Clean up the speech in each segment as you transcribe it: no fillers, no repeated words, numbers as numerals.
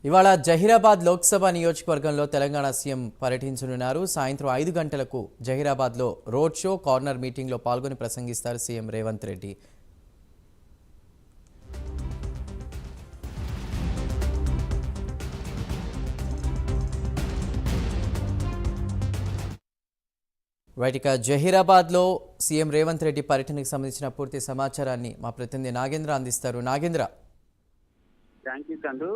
ఇవాళ జహీరాబాద్ లోక్సభ నియోజకవర్గంలో తెలంగాణ సీఎం పర్యటించనున్నారు. సాయంత్రం 5 గంటలకు జహీరాబాద్లో రోడ్ షో, కార్నర్ మీటింగ్లో పాల్గొని ప్రసంగిస్తారు సీఎం రేవంత్ రెడ్డి. ఇక జహీరాబాద్లో సీఎం రేవంత్ రెడ్డి పర్యటనకు సంబంధించిన పూర్తి సమాచారాన్ని మా ప్రతినిధి నాగేంద్ర అందిస్తారు. నాగేంద్ర. Thank you Chandu.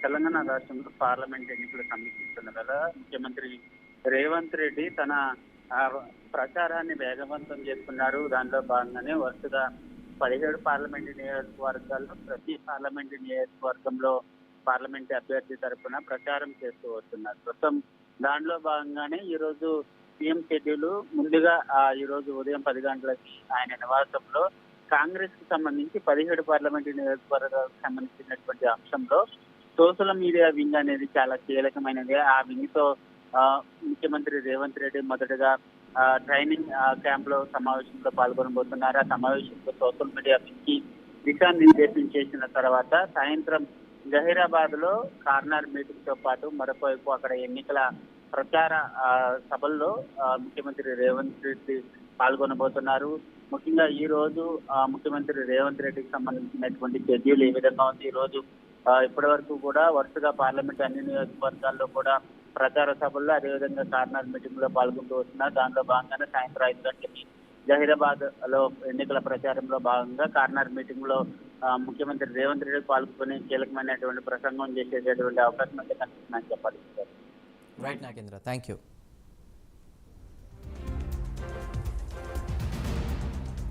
తెలంగాణ రాష్ట్రంలో పార్లమెంట్ ఎన్నికలు సమీక్షిస్తున్న వేళ ముఖ్యమంత్రి రేవంత్ రెడ్డి తన ప్రచారాన్ని వేగవంతం చేస్తున్నారు. దానిలో భాగంగానే వరుసగా 17 పార్లమెంటు నియోజకవర్గాల్లో ప్రతి పార్లమెంటు నియోజకవర్గంలో పార్లమెంట్ అభ్యర్థి తరఫున ప్రచారం చేస్తూ వస్తున్నారు. ప్రస్తుతం దానిలో భాగంగానే ఈ రోజు సీఎం షెడ్యూల్ ముందుగా ఈ రోజు ఉదయం 10 గంటలకి ఆయన నివాసంలో కాంగ్రెస్ కి సంబంధించి 17 పార్లమెంటు నియోజకవర్గాలకు సంబంధించినటువంటి అంశంలో సోషల్ మీడియా వింగ్ అనేది చాలా కీలకమైనది. ఆ వింగ్ తో ముఖ్యమంత్రి రేవంత్ రెడ్డి మొదటగా ట్రైనింగ్ క్యాంప్ లో సమావేశంలో పాల్గొనబోతున్నారు. ఆ సమావేశంలో సోషల్ మీడియా వింగ్ కి దిశానిర్దేశం చేసిన తర్వాత సాయంత్రం జహీరాబాద్ లో కార్నర్ మీటింగ్ తో పాటు మరొక వైపు అక్కడ ఎన్నికల ప్రచార సభల్లో ముఖ్యమంత్రి రేవంత్ రెడ్డి పాల్గొనబోతున్నారు. ముఖ్యంగా ఈ రోజు ముఖ్యమంత్రి రేవంత్ రెడ్డికి సంబంధించినటువంటి షెడ్యూల్ ఏ విధంగా ఉంది. ఈ రోజు ఇప్పటి వరకు కూడా వరుసగా పార్లమెంట్ అన్ని నియోజకవర్గాల్లో కూడా ప్రచార సభల్లో అదేవిధంగా కార్నర్ మీటింగ్ లో పాల్గొంటూ వస్తున్నారు. దానిలో భాగంగానే సాయంత్రం 5 గంటలకి జహీరాబాద్ లో ఎన్నికల ప్రచారంలో భాగంగా కార్నర్ మీటింగ్ లో ముఖ్యమంత్రి రేవంత్ రెడ్డి పాల్గొని కీలకమైనటువంటి ప్రసంగం చేసేటటువంటి అవకాశం అయితే కనిపిస్తుందని చెప్పాలి. Right Nagendra, thank you.